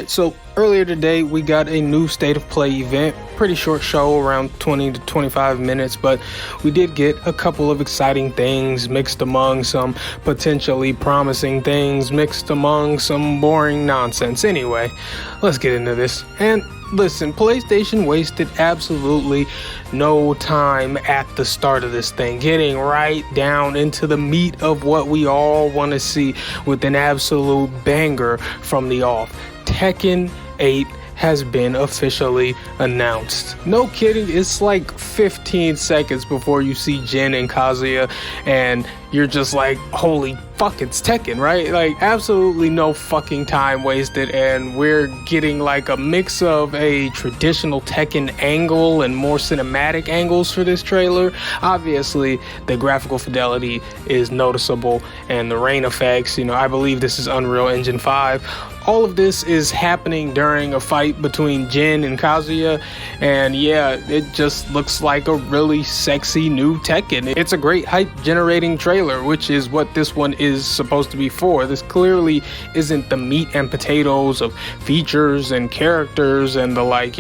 Alright, so earlier today we got a new State of Play event. Pretty short show, around 20 to 25 minutes, but we did get a couple of exciting things mixed among some potentially promising things mixed among some boring nonsense. Anyway, let's get into this. And listen, PlayStation wasted absolutely no time at the start of this thing, getting right down into the meat of what we all want to see with an absolute banger from the off. Tekken 8 has been officially announced. No kidding, it's like 15 seconds before you see Jin and Kazuya and you're just like, holy fuck, it's Tekken, right? Like, absolutely no fucking time wasted, and we're getting like a mix of a traditional Tekken angle and more cinematic angles for this trailer. Obviously, the graphical fidelity is noticeable, and the rain effects, I believe this is Unreal Engine 5. All of this is happening during a fight between Jin and Kazuya, and yeah, it just looks like a really sexy new Tekken. It's a great hype generating trailer, which is what this one is supposed to be for. This clearly isn't the meat and potatoes of features and characters and the like,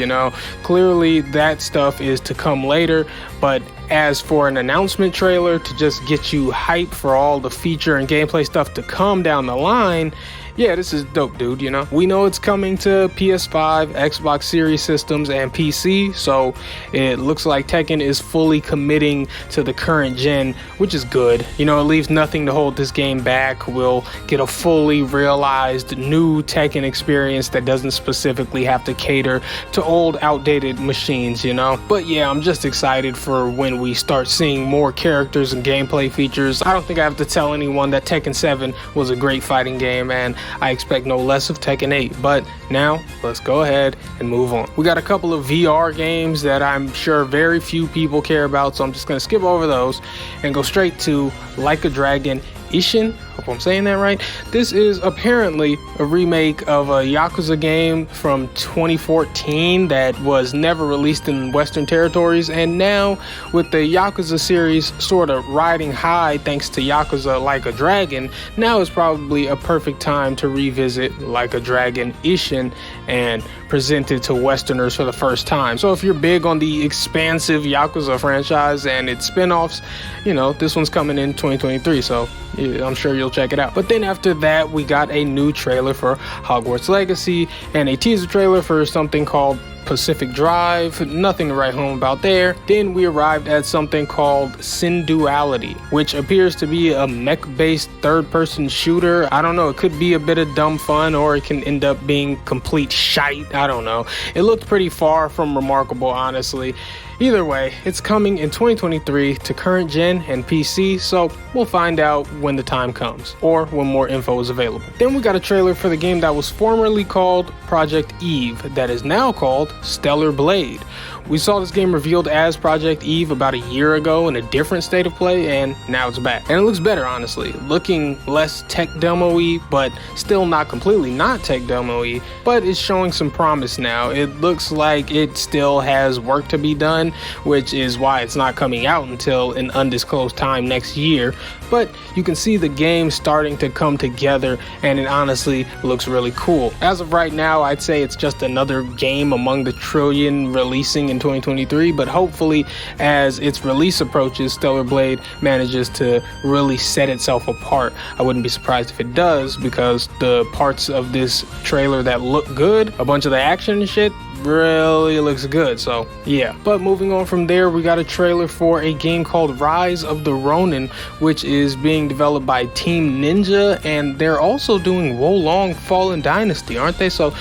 Clearly that stuff is to come later, but as for an announcement trailer to just get you hyped for all the feature and gameplay stuff to come down the line, yeah, this is dope, dude, We know it's coming to PS5, Xbox Series systems, and PC, so it looks like Tekken is fully committing to the current gen, which is good. It leaves nothing to hold this game back. We'll get a fully realized new Tekken experience that doesn't specifically have to cater to old, outdated machines, But yeah, I'm just excited for when we start seeing more characters and gameplay features. I don't think I have to tell anyone that Tekken 7 was a great fighting game, and I expect no less of Tekken 8, but now let's go ahead and move on. We got a couple of VR games that I'm sure very few people care about, so I'm just going to skip over those and go straight to Like a Dragon Ishin. Hope I'm saying that right. This is apparently a remake of a Yakuza game from 2014 that was never released in Western territories, and now with the Yakuza series sort of riding high thanks to Yakuza Like a Dragon, now is probably a perfect time to revisit Like a Dragon Ishin and present it to Westerners for the first time. So if you're big on the expansive Yakuza franchise and its spin-offs, this one's coming in 2023, so yeah, I'm sure you'll check it out. But then after that, we got a new trailer for Hogwarts Legacy and a teaser trailer for something called Pacific Drive. Nothing to write home about there. Then we arrived at something called Synduality, which appears to be a mech-based third-person shooter. I don't know, it could be a bit of dumb fun, or it can end up being complete shite. I don't know. It looked pretty far from remarkable, honestly. Either way, it's coming in 2023 to current gen and PC, so we'll find out when the time comes, or when more info is available. Then we got a trailer for the game that was formerly called Project Eve, that is now called Stellar Blade. We saw this game revealed as Project Eve about a year ago in a different State of Play, and now it's back. And it looks better, honestly. Looking less tech demo-y, but still not completely not tech demo-y, but it's showing some promise now. It looks like it still has work to be done, which is why it's not coming out until an undisclosed time next year. But you can see the game starting to come together, and it honestly looks really cool. As of right now, I'd say it's just another game among the trillion releasing in 2023, but hopefully as its release approaches, Stellar Blade manages to really set itself apart. I wouldn't be surprised if it does, because the parts of this trailer that look good, a bunch of the action and shit, really looks good, so yeah. But moving on from there, we got a trailer for a game called Rise of the Ronin, which is being developed by Team Ninja, and they're also doing Wolong Fallen Dynasty, aren't they? So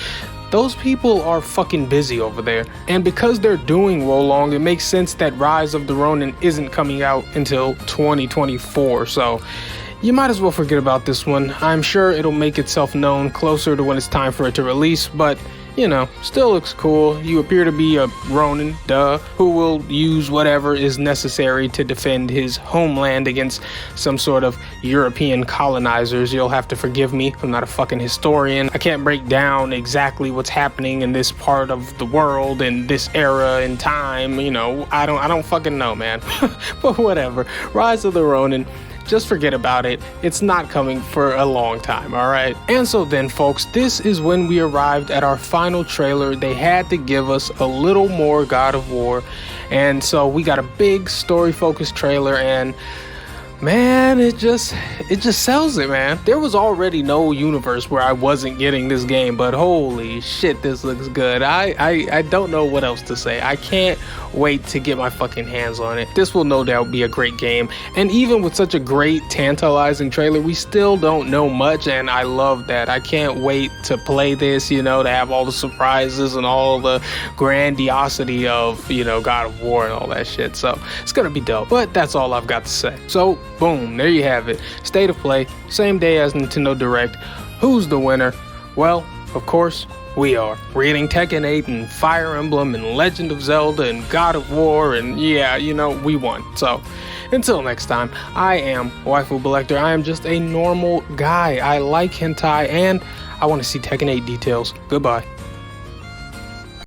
those people are fucking busy over there. And because they're doing Wolong, it makes sense that Rise of the Ronin isn't coming out until 2024, so you might as well forget about this one. I'm sure it'll make itself known closer to when it's time for it to release, but still looks cool. You appear to be a Ronin, who will use whatever is necessary to defend his homeland against some sort of European colonizers. You'll have to forgive me, I'm not a fucking historian. I can't break down exactly what's happening in this part of the world in this era in time. I don't fucking know, man. But whatever. Rise of the Ronin. just forget about it. It's not coming for a long time, alright? And so then, folks, this is when we arrived at our final trailer. They had to give us a little more God of War, and so we got a big story-focused trailer, and man, it just sells it, man. There was already no universe where I wasn't getting this game, but holy shit, this looks good. I don't know what else to say. I can't wait to get my fucking hands on it. This will no doubt be a great game, and even with such a great, tantalizing trailer, we still don't know much, and I love that. I can't wait to play this, you know, to have all the surprises and all the grandiosity of, you know, God of War and all that shit. So it's gonna be dope, but that's all I've got to say. So boom, there you have it. State of Play, same day as Nintendo Direct. Who's the winner? Well, of course, we are. We're getting Tekken 8 and Fire Emblem and Legend of Zelda and God of War, and yeah, you know, we won. So, until next time, I am Waifu Belector. I am just a normal guy. I like hentai, and I want to see Tekken 8 details. Goodbye.